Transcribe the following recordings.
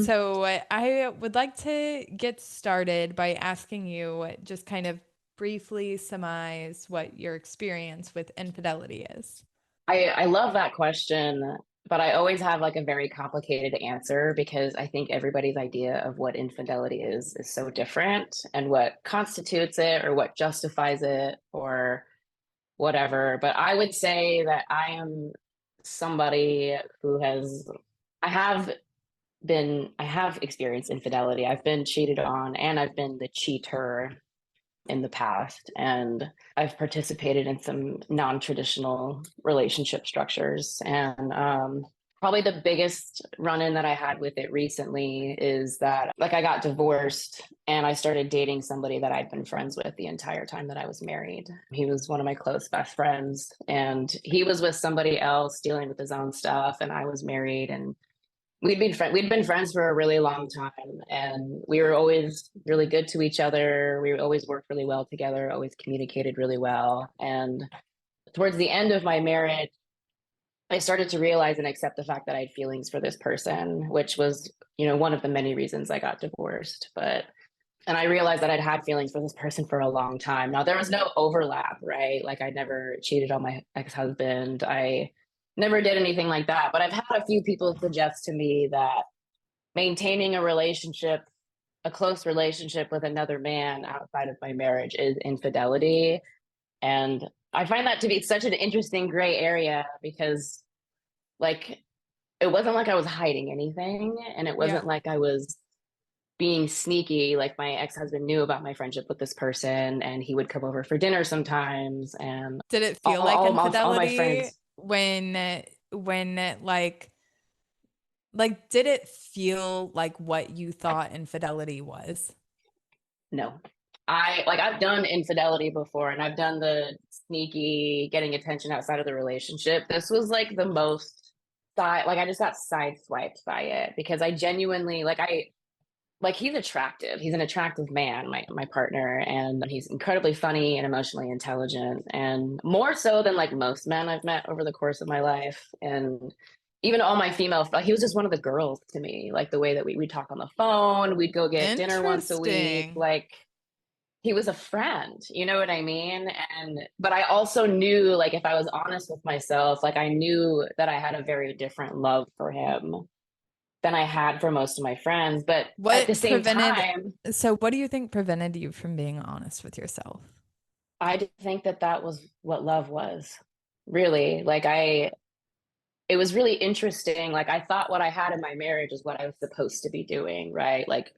So I would like to get started by asking you just kind of briefly surmise what your experience with infidelity is. I love that question, but I always have like a very complicated answer because I think everybody's idea of what infidelity is so different and what constitutes it or what justifies it or whatever. But I would say that I am somebody who I have I have experienced infidelity. I've been cheated on and I've been the cheater in the past. And I've participated in some non-traditional relationship structures. And probably the biggest run-in that I had with it recently is that like I got divorced and I started dating somebody that I'd been friends with the entire time that I was married. He was one of my close best friends and he was with somebody else dealing with his own stuff and I was married and we'd been friends for a really long time and we were always really good to each other. We always worked really well together, always communicated really well. And towards the end of my marriage, I started to realize and accept the fact that I had feelings for this person, which was, one of the many reasons I got divorced. And I realized that I'd had feelings for this person for a long time. Now, there was no overlap, right? Like, I never cheated on my ex husband. I never did anything like that. But I've had a few people suggest to me that maintaining a relationship, a close relationship with another man outside of my marriage is infidelity. And I find that to be such an interesting gray area because, like, it wasn't like I was hiding anything, and it Yeah. wasn't like I was being sneaky. Like, my ex-husband knew about my friendship with this person, and he would come over for dinner sometimes, and Did it feel like all my infidelity friends. when like did it feel like what you thought infidelity was? No, I've done infidelity before, and I've done the sneaky getting attention outside of the relationship. This was like the most like I just got sideswiped by it because I genuinely like he's attractive. He's an attractive man, my partner, and he's incredibly funny and emotionally intelligent, and more so than like most men I've met over the course of my life. And even all my female, he was just one of the girls to me. Like the way that we talk on the phone, we'd go get dinner once a week. Interesting. Like he was a friend, you know what I mean? And but I also knew, like, if I was honest with myself, like I knew that I had a very different love for him than I had for most of my friends. But at the What same prevented, time, so what do you think prevented you from being honest with yourself? I didn't think that that was what love was. Really, it was really interesting. Like I thought what I had in my marriage is what I was supposed to be doing, right? Like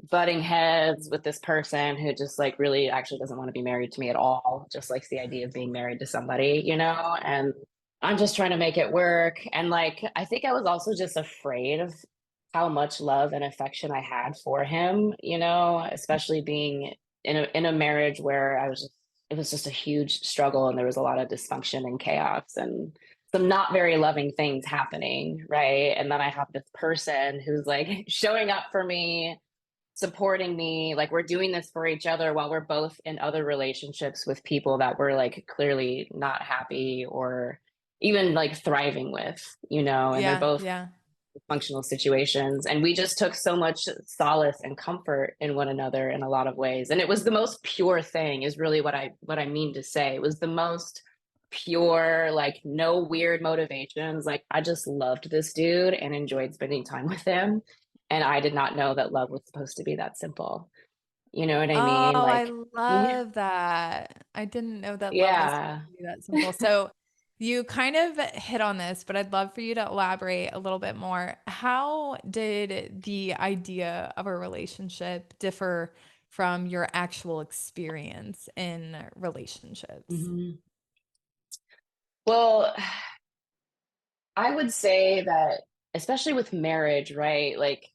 butting heads with this person who just like really actually doesn't want to be married to me at all, just likes the idea of being married to somebody, and I'm just trying to make it work. And like I think I was also just afraid of how much love and affection I had for him, especially being in a marriage where it was just a huge struggle and there was a lot of dysfunction and chaos and some not very loving things happening, right? And then I have this person who's like showing up for me, supporting me, like we're doing this for each other while we're both in other relationships with people that we're like clearly not happy or even like thriving with, and they're Yeah, both yeah. functional situations, and we just took so much solace and comfort in one another in a lot of ways. And it was the most pure thing, is really what I mean to say. It was the most pure, like no weird motivations. Like I just loved this dude and enjoyed spending time with him, and I did not know that love was supposed to be that simple. You know what I mean? Oh, I Like, yeah, love that. I didn't know that love was supposed yeah. to be that simple. So you kind of hit on this, but I'd love for you to elaborate a little bit more. How did the idea of a relationship differ from your actual experience in relationships? Mhm. Well, I would say that, especially with marriage, right? Like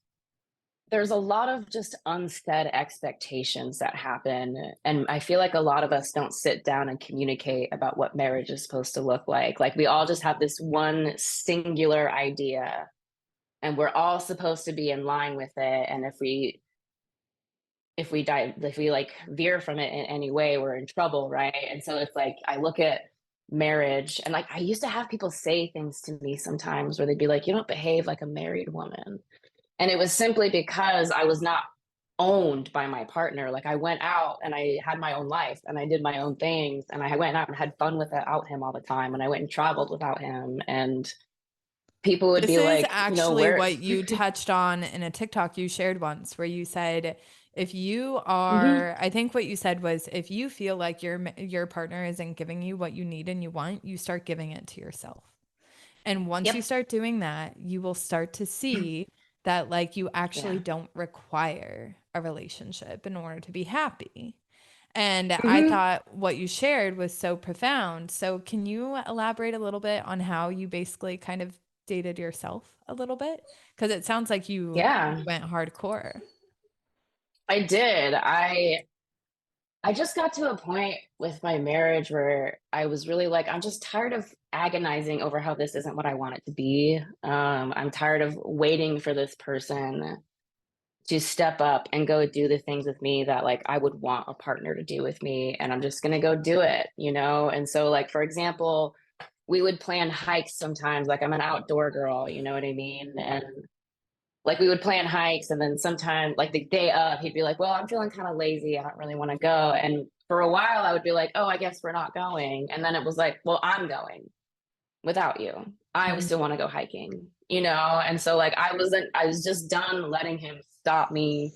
there's a lot of just unsaid expectations that happen. And I feel like a lot of us don't sit down and communicate about what marriage is supposed to look like. Like we all just have this one singular idea and we're all supposed to be in line with it. And if we like veer from it in any way, we're in trouble, right? And so it's like I look at marriage and like I used to have people say things to me sometimes where they'd be like, you don't behave like a married woman. And it was simply because I was not owned by my partner. Like I went out and I had my own life and I did my own things and I went out and had fun without him all the time. And I went and traveled without him. And people would This be is like, actually where? what you touched on in a TikTok you shared once, where you said, if you Hmm. are, I think what you said was, if you feel like your partner isn't giving you what you need and you want, you start giving it to yourself. And once you Yep. start doing that, you will start to see that like you actually Yeah. don't require a relationship in order to be happy. And I Hmm. thought what you shared was so profound. So, can you elaborate a little bit on how you basically kind of dated yourself a little bit? Because it sounds like you Yeah, went hardcore. I did. I just got to a point with my marriage where I was really like, I'm just tired of agonizing over how this isn't what I want it to be. I'm tired of waiting for this person to step up and go do the things with me that like I would want a partner to do with me, and I'm just gonna go do it, you know? And so like for example, we would plan hikes sometimes, like I'm an outdoor girl, you know what I mean? And like we would plan hikes and then sometime like the day of he'd be like, well, I'm feeling kind of lazy, I don't really want to go. And for a while I would be like, oh, I guess we're not going. And then it was like, well, I'm going without you. I Mhm. still want to go hiking, you know? And so like I was just done letting him stop me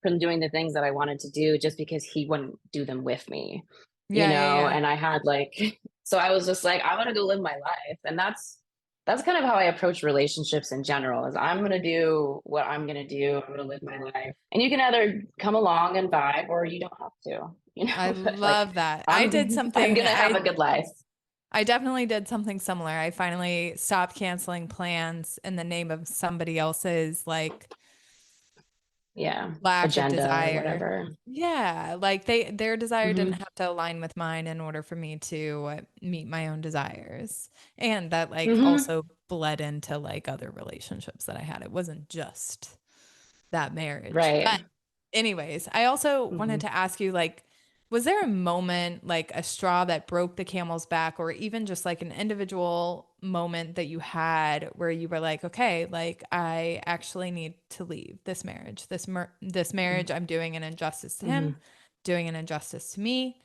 from doing the things that I wanted to do just because he wouldn't do them with me, you Yeah, yeah, know? yeah. And I had like so I was just like, I want to go live my life. And that's kind of how I approach relationships in general is I'm going to do what I'm going to do. I'm going to live my life. And you can either come along and vibe or you don't have to, you I know, but like love that. I'm going to have a good life. I definitely did something similar. I finally stopped canceling plans in the name of somebody else's like Yeah. lack of Agenda or desire. whatever. Yeah, like their desire didn't Mhm. have to align with mine in order for me to meet my own desires. And that like Mhm. also bled into like other relationships that I had. It wasn't just that marriage. Right. But anyways, I also wanted Mhm. to ask you like was there a moment like a straw that broke the camel's back or even just like an individual moment that you had where you were like, okay, like I actually need to leave this marriage. This Mhm. marriage I'm doing an injustice to him, Mhm. doing an injustice to me.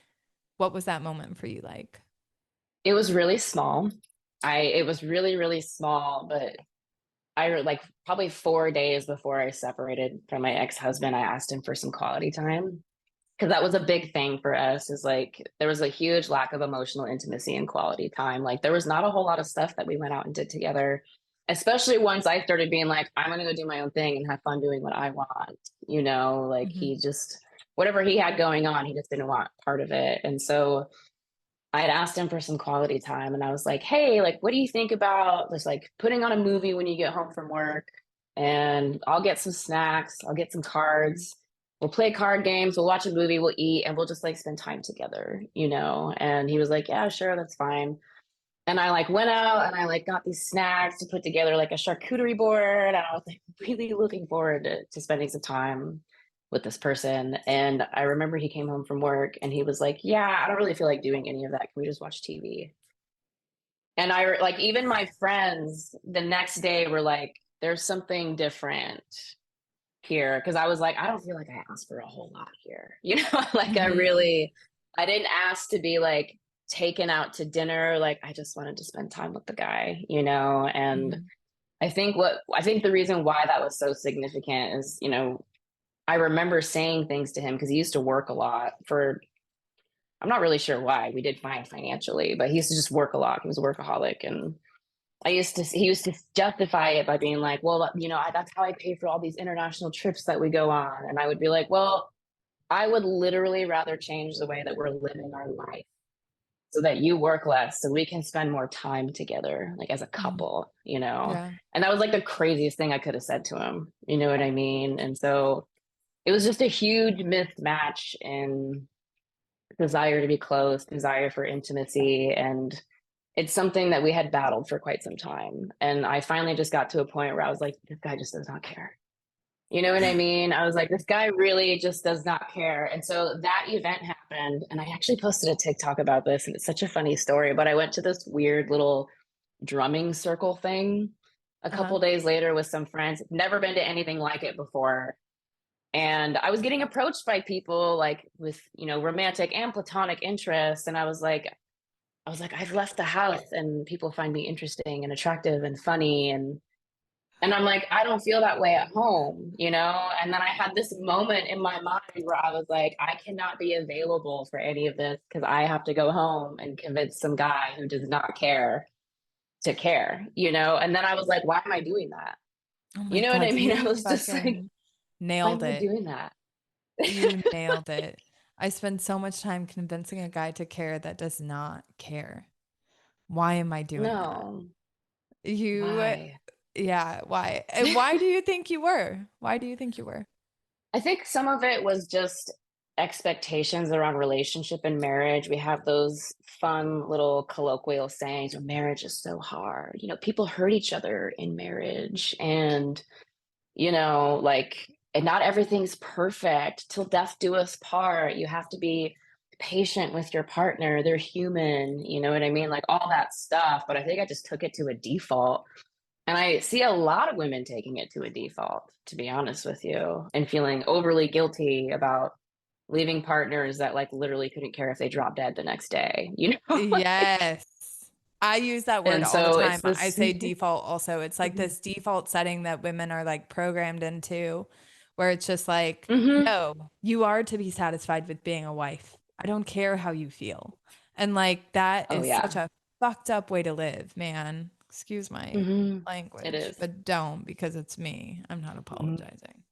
What was that moment for you like? It was really small. I it was really, really small, but like probably 4 days before I separated from my ex-husband, I asked him for some quality time. Because that was a big thing for us is like there was a huge lack of emotional intimacy and quality time. Like there was not a whole lot of stuff that we went out and did together, especially once I started being like, I'm gonna go do my own thing and have fun doing what I want, you know, like Hmm. he just whatever he had going on, he just didn't want part of it. And so I had asked him for some quality time and I was like, hey, like, what do you think about just like putting on a movie when you get home from work? And I'll get some snacks, I'll get some cards. We'll play card games, we'll watch a movie, we'll eat, and we'll just like spend time together, you know? And he was like, yeah, sure, that's fine. And I like went out and I like got these snacks to put together like a charcuterie board. And I was like really looking forward to spending some time with this person. And I remember he came home from work and he was like, yeah, I don't really feel like doing any of that. Can we just watch TV? And I like even my friends the next day were like, there's something different here. Cause I was like, I don't feel like I asked for a whole lot here. You know, like Hmm. I didn't ask to be like taken out to dinner. Like I just wanted to spend time with the guy, you know? And Hmm. I think the reason why that was so significant is, you know, I remember saying things to him because he used to work a lot for, I'm not really sure why. We did fine financially, but he used to just work a lot. He was a workaholic. And he used to justify it by being like, well, you know, that's how I pay for all these international trips that we go on. And I would be like, well, I would literally rather change the way that we're living our life so that you work less so we can spend more time together, like as a Hmm. couple, you know? Yeah. And that was like the craziest thing I could have said to him. You know what I mean? And so it was just a huge mismatch in desire to be close, desire for intimacy. And it's something that we had battled for quite some time. And I finally just got to a point where I was like, this guy just does not care. You know what I mean? I was like, this guy really just does not care. And so that event happened. And I actually posted a TikTok about this. And it's such a funny story. But I went to this weird little drumming circle thing a couple Uh-huh. days later with some friends, never been to anything like it before. And I was getting approached by people like with, romantic and platonic interests. And I was like, I've left the house and people find me interesting and attractive and funny. And I'm like, I don't feel that way at home, you know? And then I had this moment in my mind where I was like, I cannot be available for any of this because I have to go home and convince some guy who does not care to care, you know? And then I was like, why am I doing that? Oh You my know what I God, mean? I you was just like, fucking why am nailed I it. doing that? You nailed it. I spend so much time convincing a guy to care that does not care. Why am I doing that? No, You, why? yeah, why? And why do you think you were? Why do you think you were? I think some of it was just expectations around relationship and marriage. We have those fun little colloquial sayings, marriage is so hard. People hurt each other in marriage and, like, and not everything's perfect. Till death do us part. You have to be patient with your partner. They're human. You know what I mean? Like all that stuff. But I think I just took it to a default, and I see a lot of women taking it to a default, to be honest with you, and feeling overly guilty about leaving partners that like literally couldn't care if they dropped dead the next day, Yes. I use that word And all the so time. it's I this. say default also. It's like Mhm. this default setting that women are like programmed into, where it's just like, Mhm. no, you are to be satisfied with being a wife. I don't care how you feel. And like that Oh is such yeah. a fucked up way to live, man. Excuse my It language, is. but don't because it's me. I'm not Mhm. apologizing.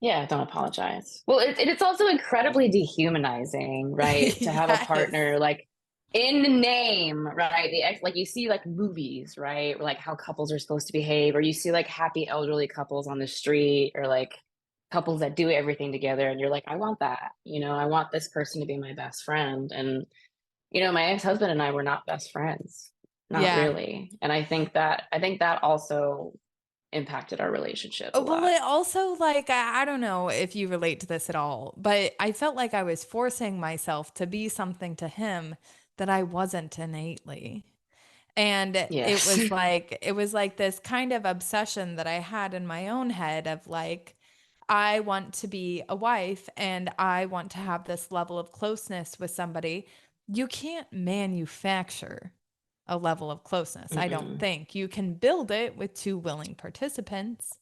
Yeah, don't apologize. Well, it's also incredibly dehumanizing, right? To have a Yes. partner like in name, right? Like you see like movies, right? Like how couples are supposed to behave, or you see like happy elderly couples on the street, or like couples that do everything together, and you're like, I want that. I want this person to be my best friend. And my ex-husband and I were not best friends, not Yeah. really. And I think that also impacted our relationship a Well, lot. it also like I don't know if you relate to this at all, but I felt like I was forcing myself to be something to him that I wasn't innately. And Yes. it was like this kind of obsession that I had in my own head of like I want to be a wife and I want to have this level of closeness with somebody. You can't manufacture a level of closeness. I don't Mm-mm. think you can build it with two willing participants.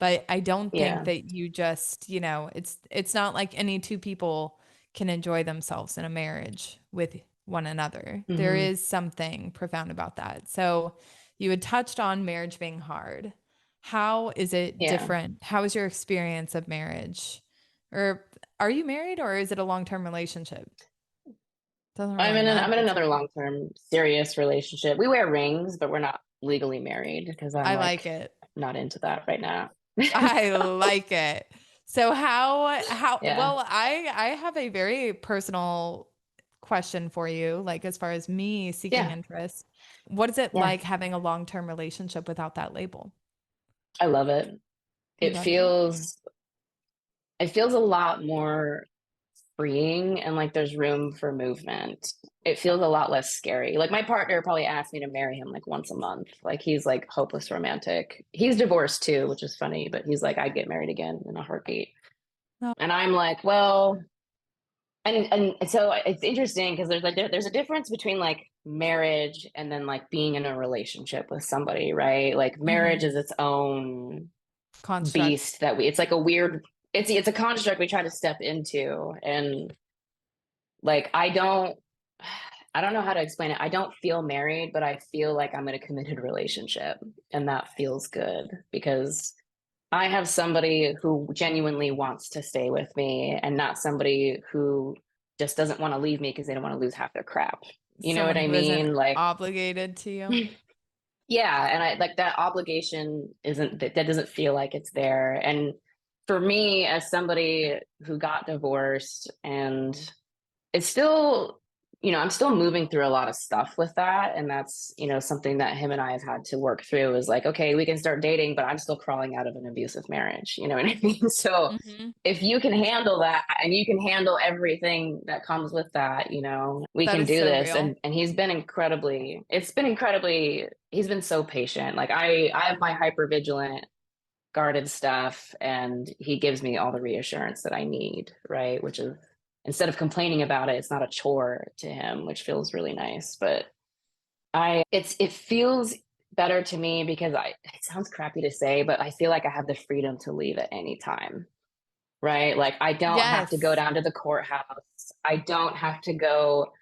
But I don't think Yeah. that you just, it's not like any two people can enjoy themselves in a marriage with one another. There Hmm. is something profound about that. So you had touched on marriage being hard. How is it Yeah. different? How is your experience of marriage? Or are you married or is it a long-term relationship? Doesn't really I'm in matter to another me. long-term serious relationship. We wear rings, but we're not legally married because I'm I like like it. not into that right now. I like it. So Yeah. well I have a very personal question for you, like as far as me seeking Yeah. interest. What is it Yeah. like having a long-term relationship without that label? I love it. You It love it. feels a lot more freeing, and like there's room for movement. It feels a lot less scary. Like my partner probably asked me to marry him like once a month. Like he's like hopeless romantic. He's divorced too, which is funny, but he's like, I'd get married again in a heartbeat. No. And I'm like, well, and so it's interesting because there's a difference between like marriage and then like being in a relationship with somebody, right? Like marriage Mhm. is its own Construct. beast that it's like a weird, it's a construct we try to step into. And like I don't know how to explain it. I don't feel married, but I feel like I'm in a committed relationship, and that feels good because I have somebody who genuinely wants to stay with me, and not somebody who just doesn't want to leave me because they don't want to lose half their crap. You know what Someone I who isn't mean? Like, obligated to you. yeah, and I like that obligation isn't that doesn't feel like it's there. And for me, as somebody who got divorced and it's still, I'm still moving through a lot of stuff with that. And that's, something that him and I have had to work through is like, okay, we can start dating, but I'm still crawling out of an abusive marriage. You know what I mean? So Mhm. if you can handle that and you can handle everything that comes with that, we That can is do so this. real. And he's been so patient. Like I have my hyper vigilant guarded stuff and he gives me all the reassurance that I need, right? Which is instead of complaining about it, it's not a chore to him, which feels really nice. But it feels better to me because it sounds crappy to say, but I feel like I have the freedom to leave at any time, right? Like I don't have to go Yes. down to the courthouse. I don't have to go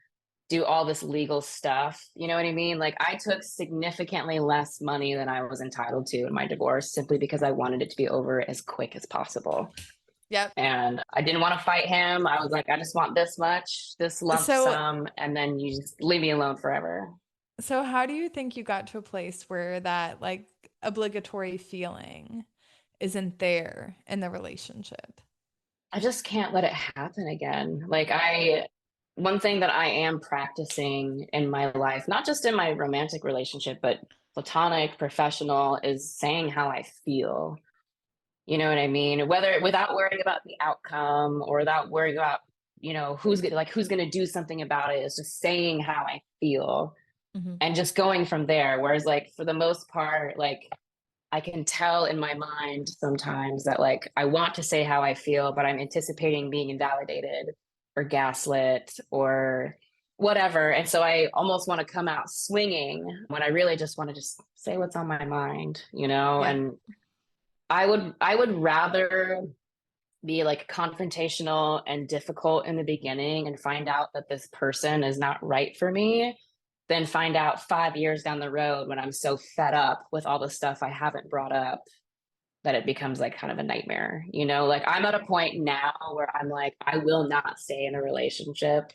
do all this legal stuff. You know what I mean? Like I took significantly less money than I was entitled to in my divorce simply because I wanted it to be over as quick as possible. Yep. And I didn't want to fight him. I was like, I just want this much, this lump So sum, and then you just leave me alone forever. so how do you think you got to a place where that like obligatory feeling isn't there in the relationship? I just can't let it happen again. One thing that I am practicing in my life, not just in my romantic relationship, but platonic, professional, is saying how I feel. You know what I mean? Whether without worrying about the outcome or without worrying about, who's gonna do something about it. It's just saying how I feel Mhm. and just going from there. Whereas like for the most part, like I can tell in my mind sometimes that like I want to say how I feel, but I'm anticipating being invalidated or gaslit or whatever. And so I almost want to come out swinging when I really just want to just say what's on my mind, Yep. and I would rather be like confrontational and difficult in the beginning and find out that this person is not right for me than find out 5 years down the road when I'm so fed up with all the stuff I haven't brought up that it becomes like kind of a nightmare. Like I'm at a point now where I'm like, I will not stay in a relationship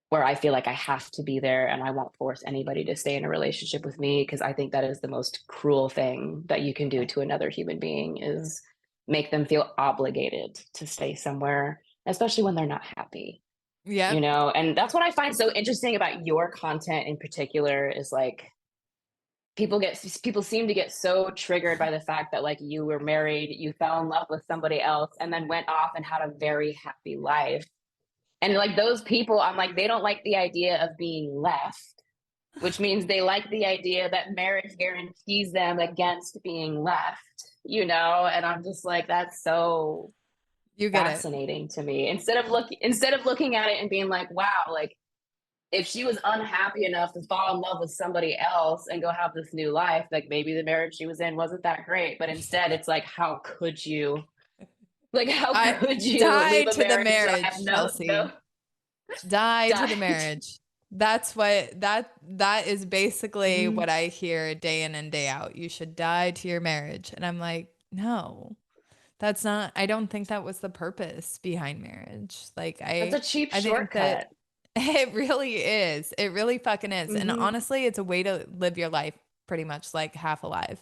where I feel like I have to be there and I won't force anybody to stay in a relationship with me because I think that is the most cruel thing that you can do to another human being is make them feel obligated to stay somewhere, especially when they're not happy. Yep. And that's what I find so interesting about your content in particular is like people seem to get so triggered by the fact that like you were married, you fell in love with somebody else and then went off and had a very happy life. And like those people, I'm like, they don't like the idea of being left, which means they like the idea that marriage guarantees them against being left. And I'm just like, that's so You get it. fascinating to me. Instead of looking at it and being like, wow, like if she was unhappy enough to fall in love with somebody else and go have this new life, like maybe the marriage she was in wasn't that great. But instead, it's like, how could you? Like, how I could you die leave a to the marriage that have marriage, no Chelsea. Die to the die? marriage. That's what that is basically Mhm. what I hear day in and day out. You should die to your marriage. And I'm like, no. That's not, I don't think that was the purpose behind marriage. Like That's a cheap I think that shortcut. it really is. It really fucking is. And Hmm. honestly, it's a way to live your life pretty much like half alive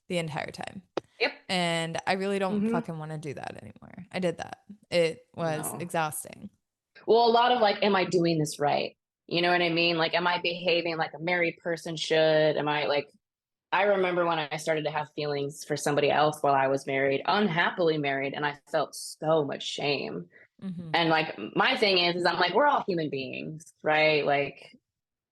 the entire time. Yep. And I really don't Hmm. fucking want to do that anymore. I did that. It was No. exhausting. Well, a lot of like, am I doing this right? You know what I mean? Like, am I behaving like a married person should? Am I like, I remember when I started to have feelings for somebody else while I was married, unhappily married, and I felt so much shame. Hmm. And like, my thing is I'm like, we're all human beings, right? Like,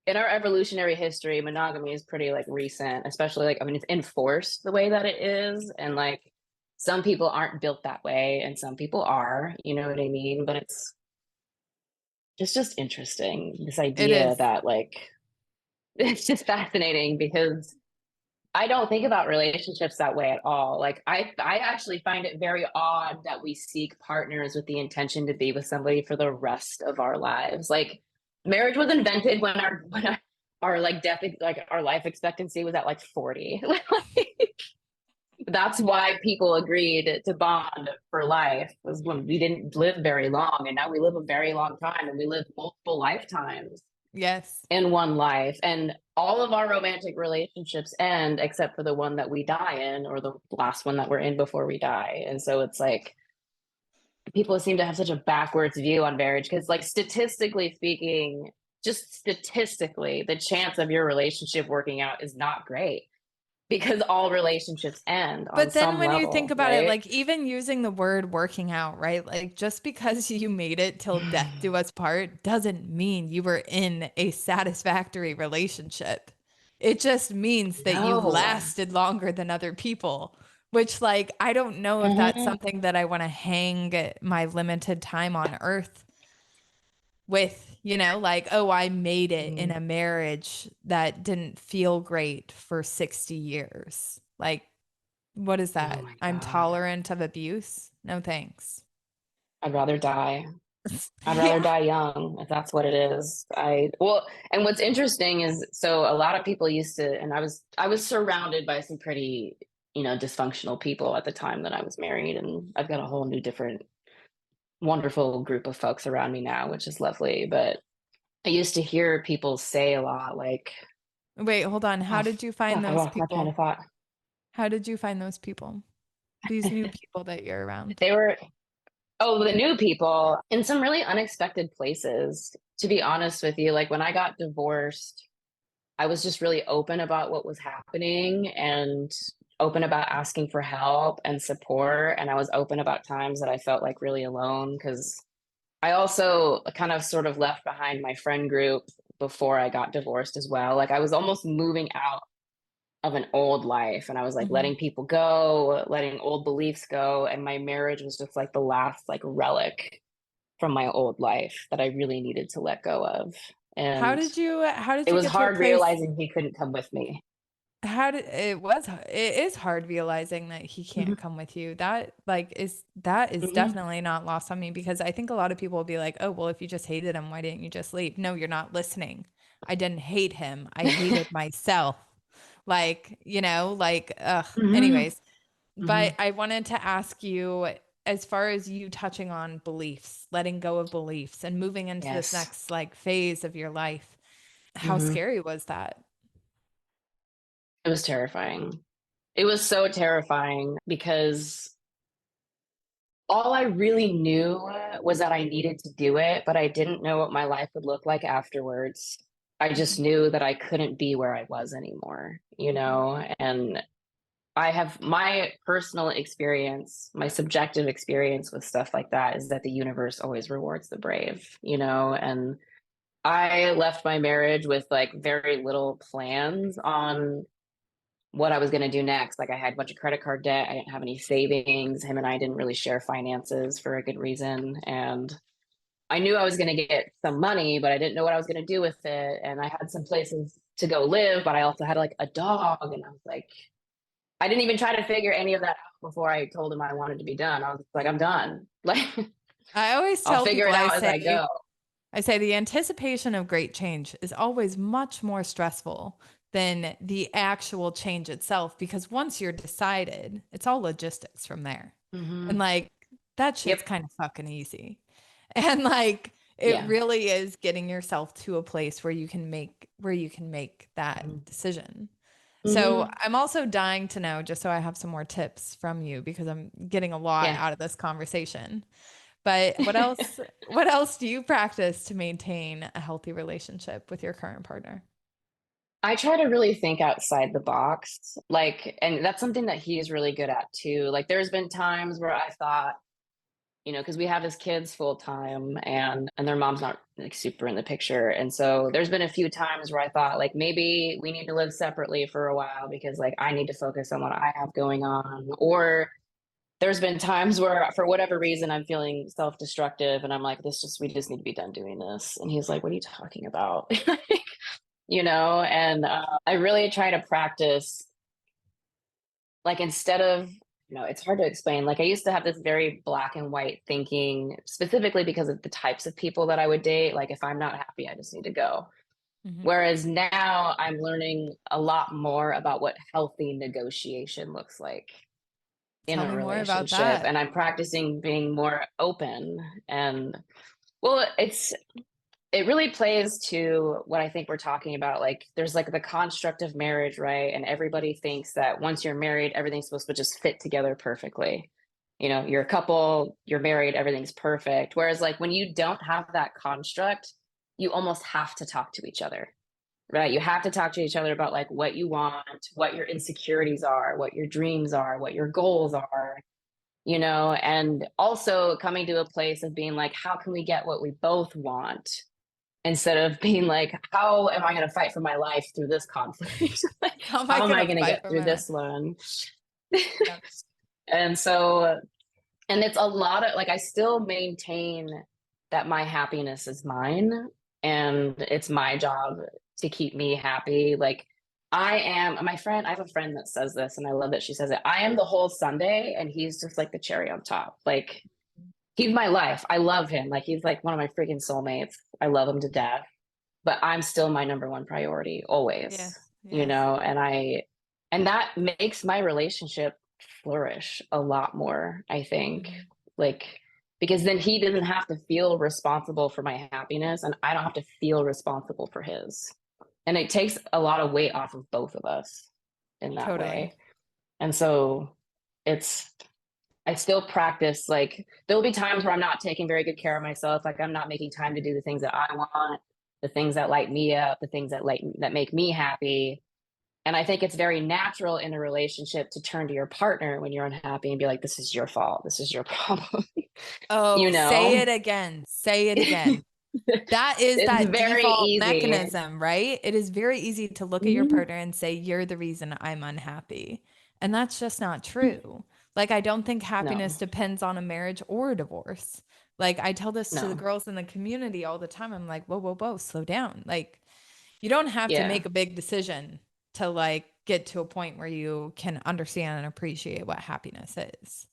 in our evolutionary history, monogamy is pretty like recent, especially like, I mean, it's enforced the way that it is. And like, some people aren't built that way and some people are, you know what I mean? But it's just interesting, this It idea is. that like, it's just fascinating because I don't think about relationships that way at all. Like I actually find it very odd that we seek partners with the intention to be with somebody for the rest of our lives. Like marriage was invented when our like death like our life expectancy was at like 40. That's why people agreed to bond for life was when we didn't live very long and now we live a very long time and we live multiple lifetimes Yes. in one life. And all of our romantic relationships end except for the one that we die in or the last one that we're in before we die. And so it's like, people seem to have such a backwards view on marriage because, like, statistically speaking, just statistically, the chance of your relationship working out is not great because all relationships end on But then some when you think level, about it, right? like even using the word working out, right? Like just because you made it till death do us part doesn't mean you were in a satisfactory relationship. It just means that you No. lasted longer than other people, which like I don't know if that's Mhm. something that I want to hang my limited time on earth with, like, oh, I made it in Mhm. a marriage that didn't feel great for 60 years. Like what is Oh that? my I'm God. tolerant of abuse? No thanks. I'd rather die. I'd rather Yeah. die young if that's what it is. Well, and what's interesting is so a lot of people used to, and I was surrounded by some pretty, dysfunctional people at the time that I was married, and I've got a whole new different wonderful group of folks around me now, which is lovely. But I used to hear people say a lot like, Wait, hold on. "Oh How did you find fuck, I those lost my train people? of thought." How did you find those people? These new people that you're around. They were the new people in some really unexpected places. To be honest with you, like when I got divorced, I was just really open about what was happening and open about asking for help and support. And I was open about times that I felt like really alone because I also kind of sort of left behind my friend group before I got divorced as well. Like I was almost moving out of an old life and I was like Hmm. letting people go, letting old beliefs go. And my marriage was just like the last like relic from my old life that I really needed to let go of. And How did it you was get to a hard place? realizing he couldn't come with me. How did it was it is hard realizing that he can't Mhm, come with you. That is mhm. definitely not lost on me because I think a lot of people will be like, "Oh, well, if you just hated him, why didn't you just leave?" No, you're not listening. I didn't hate him. I hated myself. Ugh. Mhm, Anyways, but mhm. I wanted to ask you, as far as you touching on beliefs, letting go of beliefs and moving into this Yes. next like phase of your life, how Mhm. scary was that? It was terrifying. It was so terrifying because all I really knew was that I needed to do it, but I didn't know what my life would look like afterwards. I just Mhm. knew that I couldn't be where I was anymore, Mhm. and I have my personal experience, my subjective experience with stuff like that is that the universe always rewards the brave, and I left my marriage with like very little plans on what I was going to do next. Like I had a bunch of credit card debt. I didn't have any savings. Him and I didn't really share finances for a good reason. And I knew I was going to get some money, but I didn't know what I was going to do with it. And I had some places to go live, but I also had like a dog. And I was like, I didn't even try to figure any of that out before I told him I wanted to be done. I was like, I'm done. Like, I always I'll tell figure people, it out as I go. I say the anticipation of great change is always much more stressful than the actual change itself because once you're decided, it's all logistics from there. And Hmm. like that shit's Yep. kind of fucking easy. And like it Yeah. really is getting yourself to a place where you can make that Hmm. decision. So Hmm. I'm also dying to know, just so I have some more tips from you because I'm getting a lot Yeah. out of this conversation. But what else do you practice to maintain a healthy relationship with your current partner? I try to really think outside the box. Like, and that's something that he's really good at too. Like, there's been times where I thought, because we have his kids full time and their mom's not like super in the picture. And so there's been a few times where I thought like maybe we need to live separately for a while because like I need to focus on what I have going on. Or there's been times where for whatever reason I'm feeling self-destructive and I'm like, we just need to be done doing this. And he's like, what are you talking about? And I really try to practice like instead of it's hard to explain. Like I used to have this very black and white thinking, specifically because of the types of people that I would date. Like if I'm not happy, I just need to go. Hmm. Whereas now I'm learning a lot more about what healthy negotiation looks like in Tell a me more about relationship. that. And I'm practicing being more open. And well, it really plays to what I think we're talking about. Like, there's like the construct of marriage, right? And everybody thinks that once you're married, everything's supposed to just fit together perfectly. you're a couple, you're married, everything's perfect. Whereas like when you don't have that construct, you almost have to talk to each other, right? You have to talk to each other about like what you want, what your insecurities are, what your dreams are, what your goals are, and also coming to a place of being like, how can we get what we both want? Instead of being like, how am I going to fight for my life through this conflict? Like, How am I how am I gonna going to fight get for through my life? this one? Yeah, And so, and it's a lot of like, I still maintain that my happiness is mine and it's my job to keep me happy. Like, I have a friend that says this, and I love that she says it. I am the whole Sunday, and he's just like the cherry on top. Like, he's my life. I love him. Like, he's like one of my freaking soulmates. I love him to death, but I'm still my number one priority yes, always, yes. and that makes my relationship flourish a lot more, I think. Mhm. Like, because then he doesn't have to feel responsible for my happiness and I don't have to feel responsible for his. And it takes a lot of weight off of both of us in that Totally. way. And so it's I still practice, like there'll be times where I'm not taking very good care of myself, like I'm not making time to do the things that I want, the things that light me up, the things that make me happy. And I think it's very natural in a relationship to turn to your partner when you're unhappy and be like, this is your fault, this is your problem. you Oh, say know it again. Say it again. it's That is that very default easy. mechanism, right? It is very easy to look at your Mhm. partner and say, you're the reason I'm unhappy. And that's just not true. Like, I don't think happiness No, depends on a marriage or a divorce. Like, I tell this to the no. girls in the community all the time. I'm like, whoa, whoa, whoa, slow down. Like, you don't have to Yeah. make a big decision to like get to a point where you can understand and appreciate what happiness is.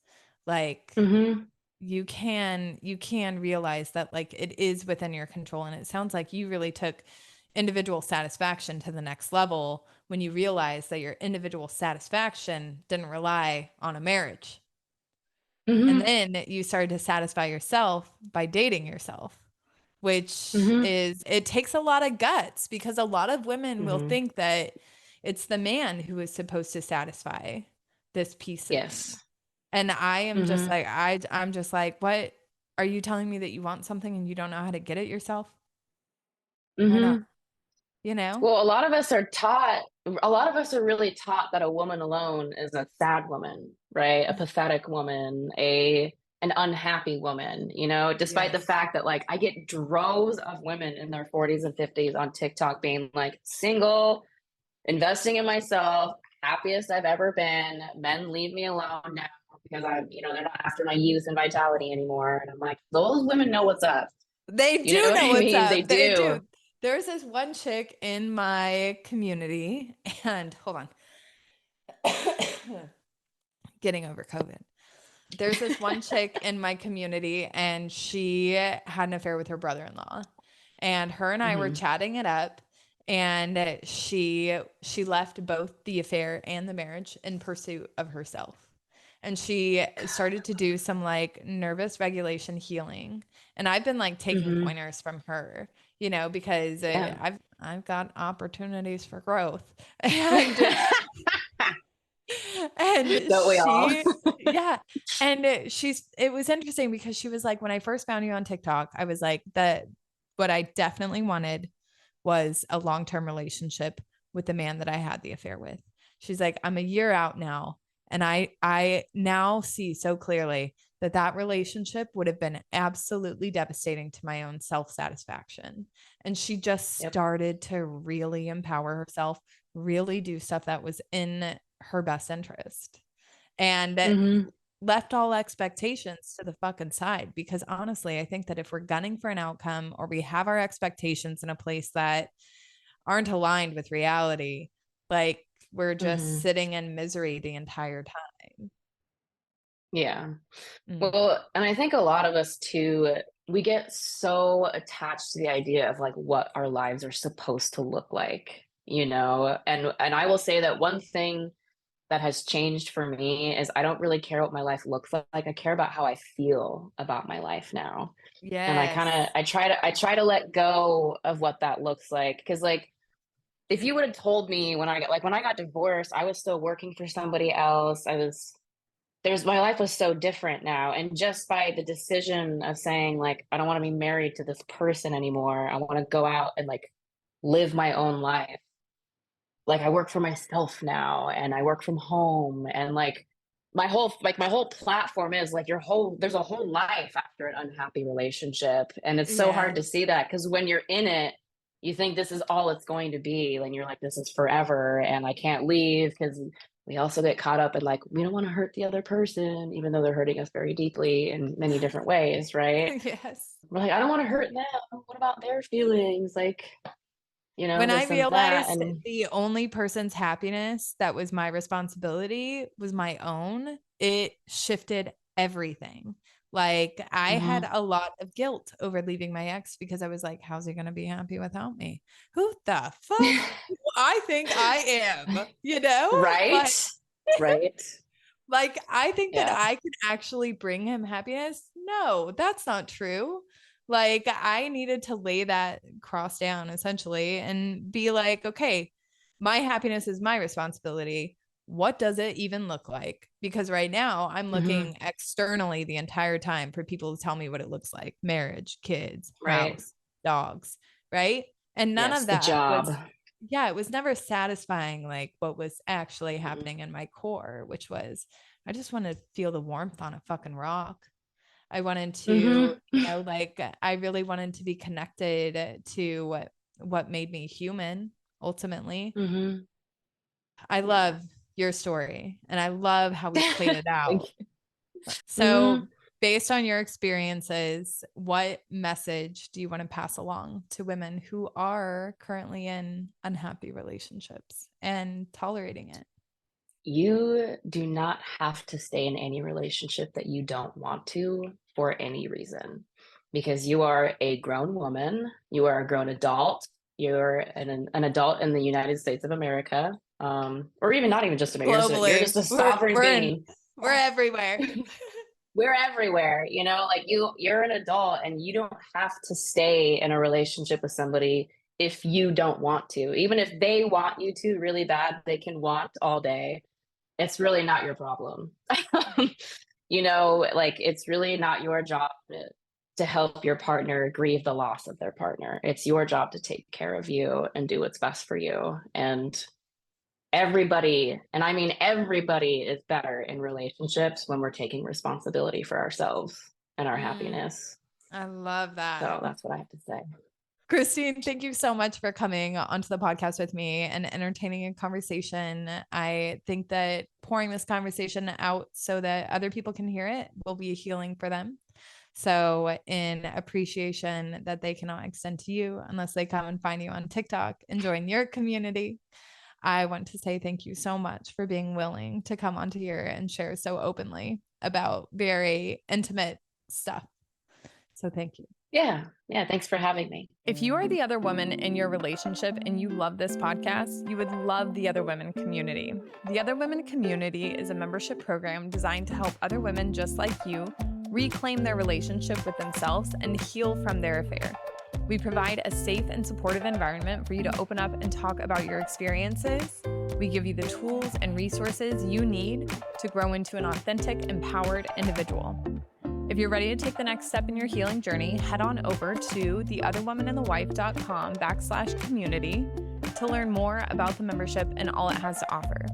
Like, Hmm. you can realize that like it is within your control, and it sounds like you really took individual satisfaction to the next level when you realized that your individual satisfaction didn't rely on a marriage, and Hmm. then you started to satisfy yourself by dating yourself, which Hmm. is, it takes a lot of guts because a lot of women will Hmm. think that it's the man who is supposed to satisfy this piece of me. Yes. And I am just Hmm. like, I'm just like, what? Are you telling me that you want something and you don't know how to get it yourself? Why not? Hmm. You know? Well, a lot of us are really taught that a woman alone is a sad woman, right? A pathetic woman, an unhappy woman, despite the Yes. fact that like I get droves of women in their 40s and 50s on TikTok being like single, investing in myself, happiest I've ever been. Men leave me alone now because they're not after my youth and vitality anymore. And I'm like, those women know what's up. They You know do what know I what's mean? They up. They do. do. There's this one chick in my community, and hold on, getting over COVID. There's this one chick in my community, and she had an affair with her brother-in-law, and her and I were Hmm. chatting it up, and she left both the affair and the marriage in pursuit of herself, and she started to do some like nervous regulation healing, and I've been like taking Hmm. pointers from her, because Yeah. I've got opportunities for growth. And and Don't we all? yeah, and it was interesting because she was like, when I first found you on TikTok, I was like, that what I definitely wanted was a long-term relationship with the man that I had the affair with. She's like, I'm a year out now, and I now see so clearly that that relationship would have been absolutely devastating to my own self-satisfaction. And she just Yep. started to really empower herself, really do stuff that was in her best interest, and Hmm. left all expectations to the fucking side. Because honestly, I think that if we're gunning for an outcome or we have our expectations in a place that aren't aligned with reality, like we're just Hmm. sitting in misery the entire time. Yeah. Mm. Well, and I think a lot of us too, we get so attached to the idea of like what our lives are supposed to look like, and I will say that one thing that has changed for me is I don't really care what my life looks like. I care about how I feel about my life now. And Yes. I try to let go of what that looks like. Cause like if you would have told me when I got divorced, I was still working for somebody else. my life was so different now. And just by the decision of saying, like, I don't want to be married to this person anymore. I want to go out and like live my own life. Like I work for myself now and I work from home and like my whole platform is like there's a whole life after an unhappy relationship. And it's so hard Yeah. to see that because when you're in it, you think this is all it's going to be. And you're like, this is forever and I can't leave because we also get caught up in like, we don't want to hurt the other person, even though they're hurting us very deeply in many different ways, right? Yes. We're like, I don't want to hurt them. What about their feelings? Like, When I this and that. realized And the only person's happiness that was my responsibility was my own, it shifted everything. Like I had mhm. a lot of guilt over leaving my ex because I was like, how's he going to be happy without me? Who the fuck do I think I am? You know? right? Like Right. like, I think that Yeah. I can actually bring him happiness. No, that's not true. Like, I needed to lay that cross down essentially and be like, okay, my happiness is my responsibility. What does it even look like? Because right now I'm Mhm. looking externally the entire time for people to tell me what it looks like: marriage, kids, Right. house, dogs, right? And none of Yes, the that job. was, yeah, it was never satisfying like what was actually Mhm. happening in my core, which was I just wanted to feel the warmth on a fucking rock. I wanted to, Mhm. like I really wanted to be connected to what made me human ultimately. Mhm. I Yeah. love your story and I love how we played it Thank out. you. So, Mhm. based on your experiences, what message do you want to pass along to women who are currently in unhappy relationships and tolerating it? You do not have to stay in any relationship that you don't want to for any reason because you are a grown woman, you are a grown adult, you're an adult in the United States of America, or even not even just America, you're Globally, just a sovereign being. we're everywhere. We're everywhere, like you're an adult and you don't have to stay in a relationship with somebody if you don't want to. Even if they want you to really bad, they can want all day. It's really not your problem. Like it's really not your job to help your partner grieve the loss of their partner. It's your job to take care of you and do what's best for you. And everybody, and I mean everybody, is better in relationships when we're taking responsibility for ourselves and our Mm, happiness. I love So that. that's what I have to say. Christine, thank you so much for coming onto the podcast with me and entertaining a conversation. I think that pouring this conversation out so that other people can hear it will be healing for them. So, in appreciation that they cannot extend to you unless they come and find you on TikTok and join your community, I want to say thank you so much for being willing to come onto here and share so openly about very intimate stuff. So, thank you. Yeah. Yeah. Thanks for having me. If you are the other woman in your relationship and you love this podcast, you would love the Other Women community. The Other Women community is a membership program designed to help other women just like you reclaim their relationship with themselves and heal from their affair. We provide a safe and supportive environment for you to open up and talk about your experiences. We give you the tools and resources you need to grow into an authentic, empowered individual. If you're ready to take the next step in your healing journey, head on over to theotherwomanandthewife.com/community to learn more about the membership and all it has to offer.